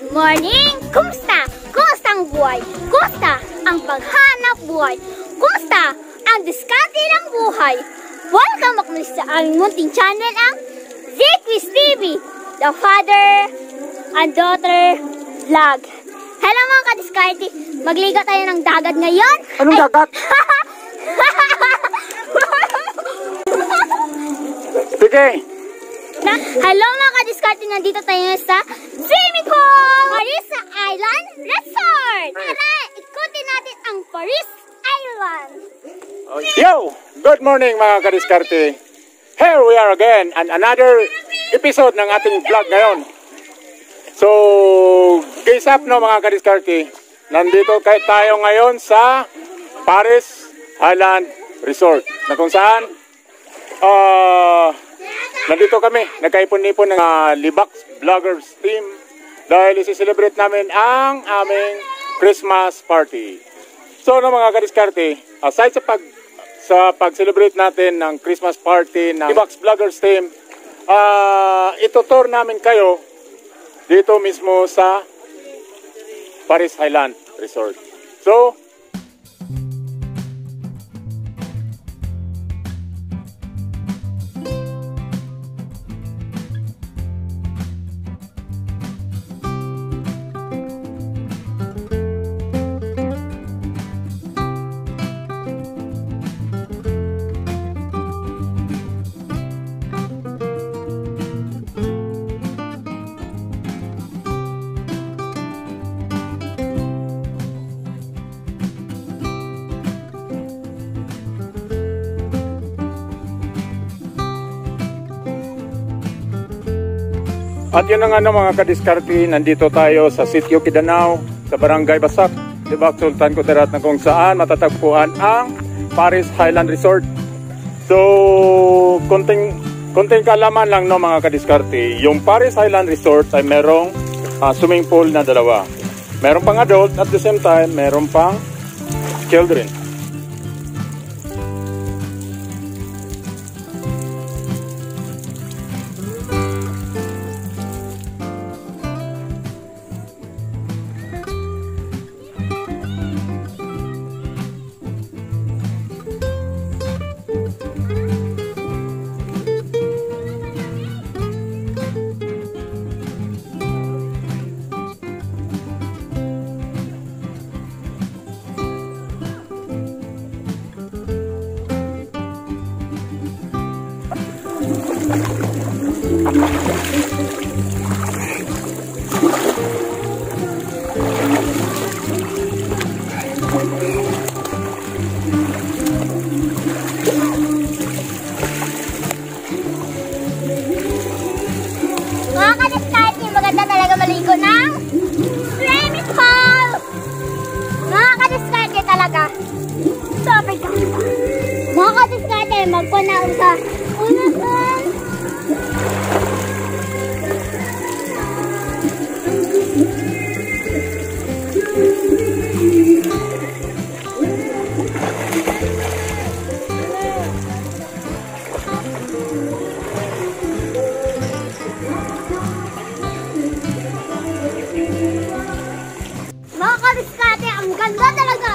Morning! Kumusta? Kumusta ang buhay? Kumusta ang paghanap buhay? Kumusta ang diskarte ng buhay? Welcome back muli sa aming munting channel, ang Zquiz TV, the father and daughter vlog. Hello mga kadiskarte! Magligo tayo ng dagat ngayon. Anong dagat? Sige! Hello mga kadiskarte! Nandito tayo sa swimming pool! Parisa Island Resort! Tara, ikutin natin ang Paris Island! Yo! Good morning mga kadiskarte! Here we are again and another episode ng ating vlog ngayon. So, guys up no mga kadiskarte. Nandito tayo ngayon sa Paris Island Resort na kung saan nandito kami, nagkaipon-ipon ng Libax Vloggers team dahil isi-celebrate namin ang aming Christmas party. So no mga kadiskarte, aside sa pag-celebrate natin ng Christmas party ng Libax Vloggers team, itutur namin kayo dito mismo sa Paris Island Resort. So, at yun na nga mga kadiskarte, nandito tayo sa Sitio Kidanao, sa Barangay Basak, Libac, Sultan Kudarat, na kung saan matatagpuan ang Paris Island Resort. So, konting kaalaman lang no mga kadiskarte, yung Paris Island Resort ay merong swimming pool na dalawa. Merong pang adult at the same time, merong pang children. Mga kadiskarte, maganda talaga maligo ng swimming pool! Mga kadiskarte talaga, super ganda! Mga kadiskarte, magpunaw sa unasan! Mga kadiskarte, ang ganda talaga!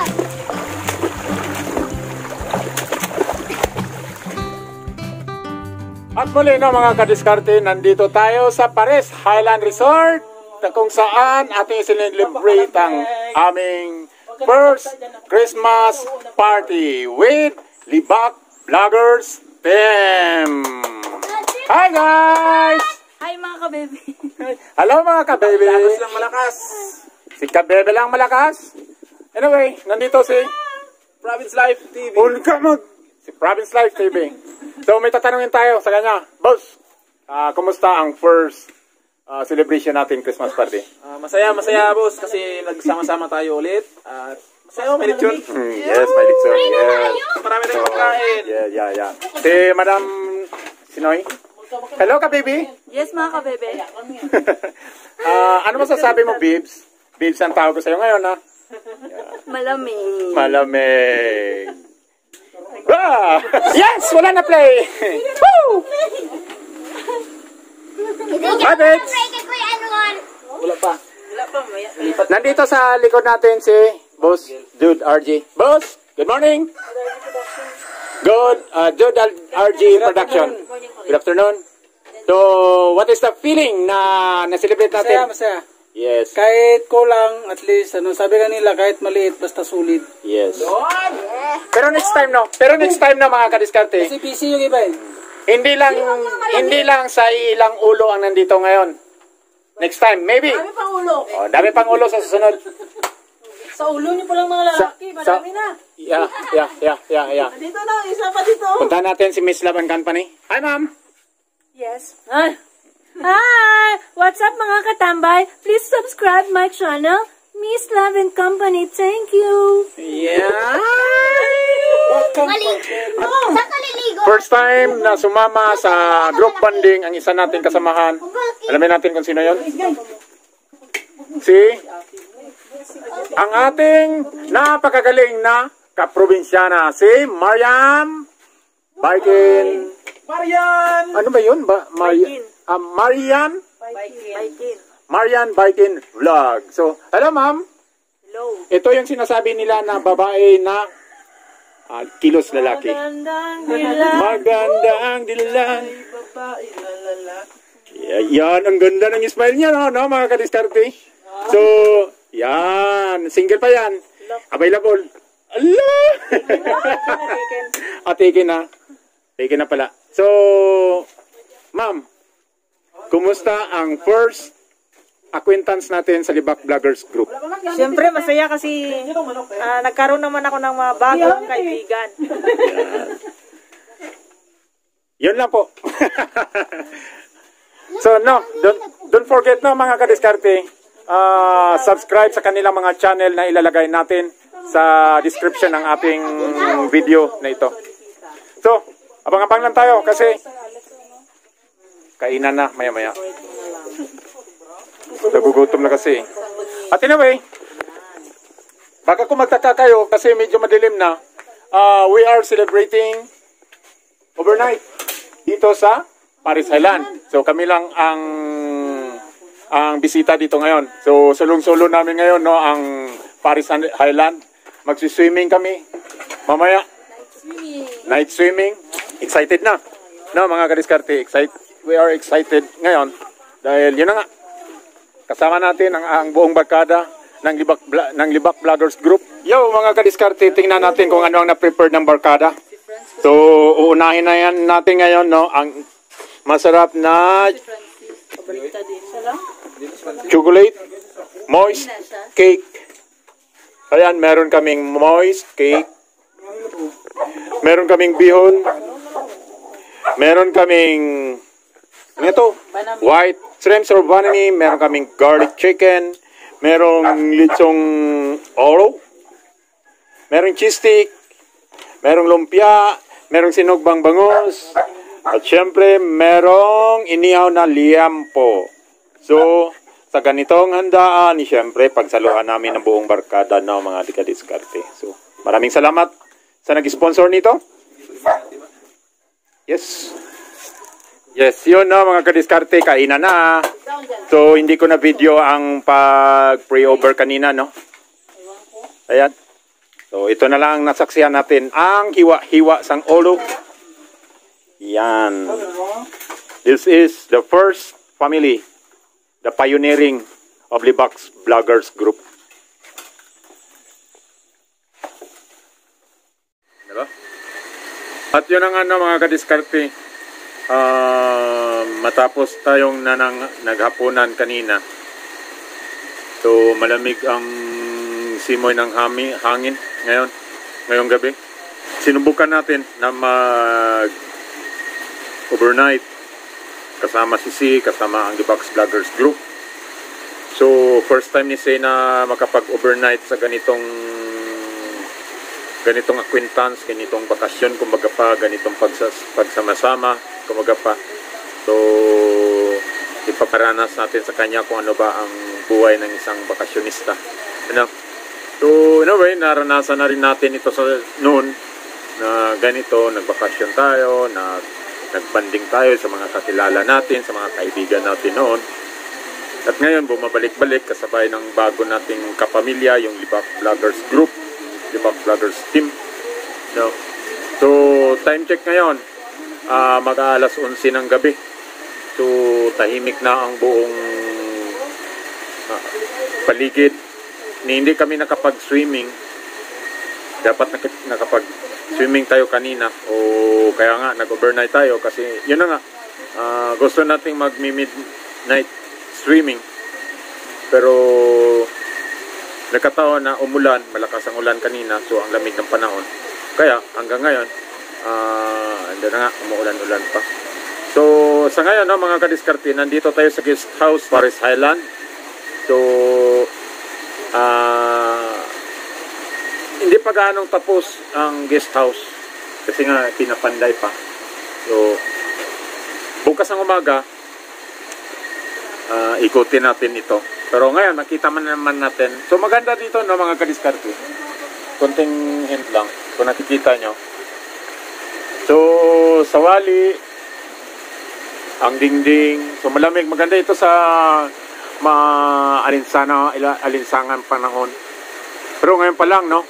At muli no mga kadiskarte, nandito tayo sa Pares Highland Resort na kung saan ating sinilibrate ang aming first Christmas party with Libak Vloggers Team. Hi guys! Hi mga kabebe. Hello mga kabebe. Tapos lang malakas. Si kabebe lang malakas. Anyway, nandito si Province Life TV. si Province Life TV. So may tatanungin tayo sa kanya. Boss, kumusta ang first celebration natin Christmas party? Masaya boss kasi nagsama-sama tayo ulit. At masaya may lechon. Yes, may lechon. Yes. Marami tayong pagkain. Yeah. Si Madam Sinoy. Hello ka baby. Yes mga kabebe. Ano masasabi mo, Bibs? Bibs ang tawag ko sa'yo ngayon, ha? Malamig. Malamig. Yes! Wala na play! Woo! Hi, Bibs! Wala pa. Nandito sa likod natin si Boss Jude RG. Boss, good morning! Jude RG Production. Good afternoon. So, what is the feeling na na-celebrate natin? Masaya. Yes. Kahit kulang, at least, sabi kanila, kahit maliit, basta sulit. Yes. Pero next time no mga kadiskarte. Kasi busy yung iba eh. Hindi lang sa ilang ulo ang nandito ngayon. Next time, maybe. Dami pang ulo. Oh, dami pang ulo sa susunod. Sa ulo niyo palang mga lalaki. Marami na. Yeah. Dito na, isa pa dito. Puntahan natin si Miss Love and Company. Hi, ma'am. Yes. Hi! What's up mga katambay? Please subscribe my channel, Miss Love and Company. Thank you. Yeah. Saan ka liligo? First time na sumama sa group bonding ang isa nating kasamahan. Alamin natin kung sino yon. Ang ating napakagaling na kaprobinsyana, si Mariam Baikin. Marian! Ano ba yun? Marian Baikin Vlog. So, hello ma'am. Hello. Ito yung sinasabi nila na babae na kilos lalaki. Maganda ang dilan. Yan, ang ganda ng smile niya, no, mga kadiskarte. So, yan. Single pa yan. Available. Allah! Taken na. Taken na pala. So, ma'am, kumusta ang first acquaintance natin sa Libak Vloggers Group? Siyempre, masaya kasi nagkaroon naman ako ng mga bagong kaibigan. Yun lang po. So, no, don't forget no, mga kadiskarte, subscribe sa kanilang mga channel na ilalagay natin sa description ng ating video na ito. So, abang-abang lang tayo kasi kainan na maya-maya. Nagugutom na kasi. At anyway, baka kung magtaka kayo kasi medyo madilim na, we are celebrating overnight dito sa Pares Highland. So kami lang ang bisita dito ngayon. So sulong-sulo namin ngayon no ang Pares Highland. Magsi-swimming kami. Mamaya night swimming. Excited na. No, mga kadiskarte, we are excited ngayon dahil yun na nga. Kasama natin ang buong barkada ng Libak Vloggers Group. Yo, mga kadiskarte, tingnan natin kung ano ang na-prepare ng barkada. So, uunahin na yan natin ngayon, no, ang masarap na chocolate moist cake. Ayan, meron kaming moist cake. Meron kaming bihon. Meron kaming white shrimps or banami. Meron kaming garlic chicken. Merong litsong oro. Merong cheese stick. Merong lumpia. Merong sinugbang bangus. At syempre, merong inihaw na liampo. So, sa ganitong handaan, syempre, pagsaluhan namin ng buong barkada ng mga dikadiskarte. So, maraming salamat sa nag-sponsor nito. Yes. Yes, yun no, mga kadiskarte, kainan na. So, hindi ko na video ang pag-pre-over kanina, no? Ayan. So, ito na lang nasaksihan natin ang hiwa-hiwa sang ulo. Yan. This is the first family, the pioneering of Libax Vloggers Group. Diba? At yun ang mga kadiskarte. Matapos tayong naghapunan kanina. So malamig ang simoy ng hangin ngayong gabi. Sinubukan natin na overnight kasama si C, kasama ang Libax Vloggers Group. So first time ni C na makapag-overnight sa ganitong acquaintance, ganitong bakasyon, kumbaga pa, ganitong pagsama-sama, kumbaga pa. So ipaparanas natin sa kanya kung ano ba ang buhay ng isang bakasyonista. So in a way, naranasan na rin natin ito sa noon na ganito, nagbakasyon tayo, nagbanding tayo sa mga kakilala natin, sa mga kaibigan natin noon. At ngayon, bumabalik-balik kasabay ng bago nating kapamilya, yung Libax Vloggers Group, Libax Vloggers Team. No? So, time check ngayon, mag-aalas 11 ng gabi. So, tahimik na ang buong paligid. Hindi kami nakapag-swimming. Dapat nakapag-swimming tayo kanina. O kaya nga, nag-overnight tayo. Kasi, yun na nga, gusto nating mag-midnight swimming. Pero, nagkataon na umulan, malakas ang ulan kanina. So, ang lamig ng panahon. Kaya, hanggang ngayon, hindi na nga, umuulan-ulan pa. So, sa ngayon, mga kadiskarte, nandito tayo sa guest house, Paris Highland. So, hindi pa gaanong tapos ang guest house kasi nga pinapanday pa. So, bukas ng umaga, ikutin natin ito. Pero ngayon, nakita man naman natin. So, maganda dito, mga kadiskarte. Konting hint lang, kung nakikita nyo. So, sa wali, ang dingding. So, malamig. Maganda ito sa alinsangan panahon. Pero ngayon pa lang, no?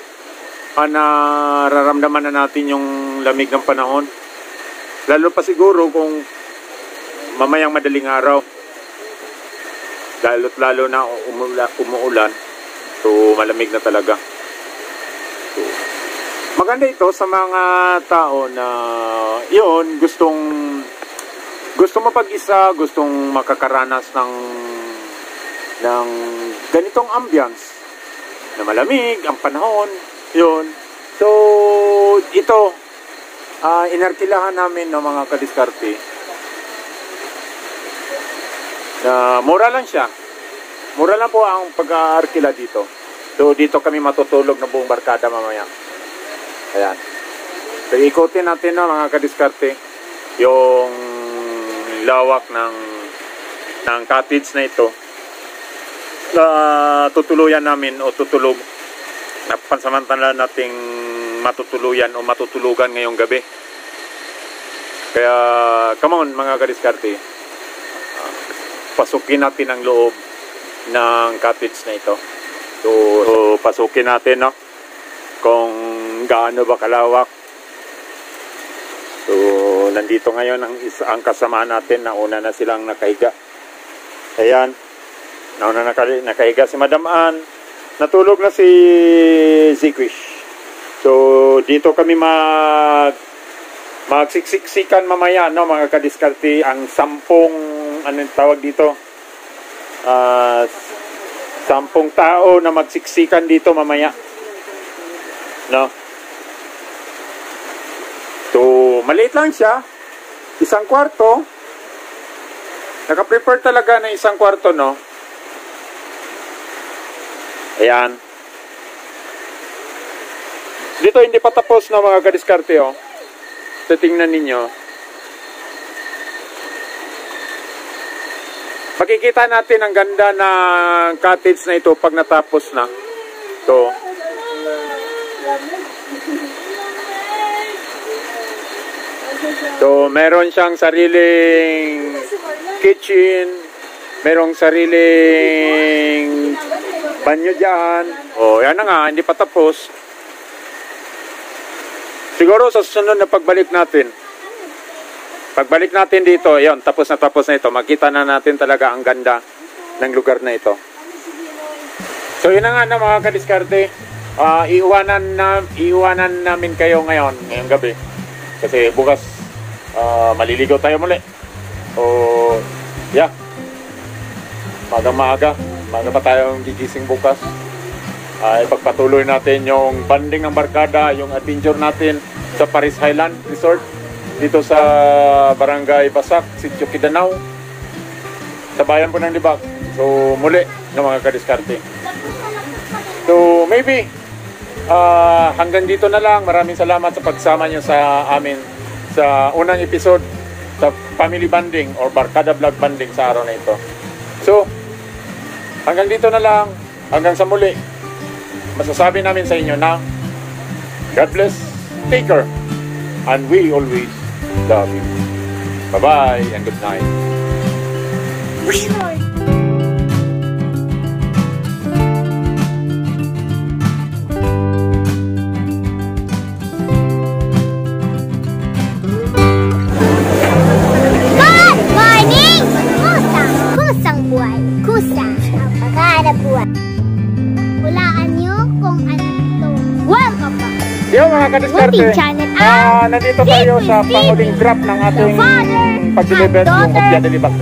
Nararamdaman na natin yung lamig ng panahon. Lalo pa siguro kung mamayang madaling araw. Lalo na umuulan. So, malamig na talaga. So, maganda ito sa mga tao na yun, gustong mapag-isa, gustong makakaranas ng ganitong ambience na malamig ang panahon, yun. So, ito, inarkilahan namin ng mga kadiskarte na mura lang siya. Mura lang po ang pag-aarkila dito. So, dito kami matutulog ng buong barkada mamaya. Ayan. So, ikutin natin mga kadiskarte yung lawak ng cottage na ito na tutuluyan namin o tutulog na pansamantala nating matutuluyan o matutulugan ngayong gabi. Kaya come on mga kadiskarte, pasukin natin ang loob ng cottage na ito. So pasukin natin, no, kung gaano ba kalawak. So nandito ngayon ang kasama natin, nauna na silang nakahiga. Ayan, nauna nakahiga si Madam Ann. Natulog na si Zikwish. So dito kami magsiksiksikan mamaya, no, mga kadiskarte, ang 10 anong tawag dito, 10 tao na magsiksikan dito mamaya, no. So maliit lang siya, 1 kwarto. Naka-prepare talaga na 1 kwarto, no. Ayan. Dito hindi pa tapos, no, mga kadiskarte, oh. So tingnan ninyo. Makikita natin ang ganda ng cottage na ito pag natapos na. So, meron siyang sariling kitchen, merong sariling banyo dyan. Oh, yan na nga, hindi pa tapos. Siguro sa susunod na pagbalik natin, Pagbalik natin dito, yon, tapos na ito, makita na natin talaga ang ganda ng lugar na ito. So yun na nga na mga kadiskarte, iiwanan namin kayo ngayong gabi. Kasi bukas maliligo tayo muli. So yeah, maaga pa tayong gigising bukas. Ipagpatuloy natin yung banding ng barkada, yung adventure natin sa Paris Highland Resort dito sa Barangay Basak, Sitio Kidanao, sa bayan po ng Libak. So muli ng mga kadiskarte. So maybe hanggang dito na lang. Maraming salamat sa pagsama nyo sa amin sa unang episode sa Family Banding or Barkada Vlog Banding sa araw na ito. So hanggang dito na lang. Hanggang sa muli, masasabi namin sa inyo na God bless, take care, and we always love you. Bye-bye and good night. Kusa ang pagharap buhay. Hulaan nyo kung ano ito. Welcome back. Yo mga kadiskarte, Munting channel nandito tayo sa panguling drop ng ating pag-deliver yung Kopya de Libak.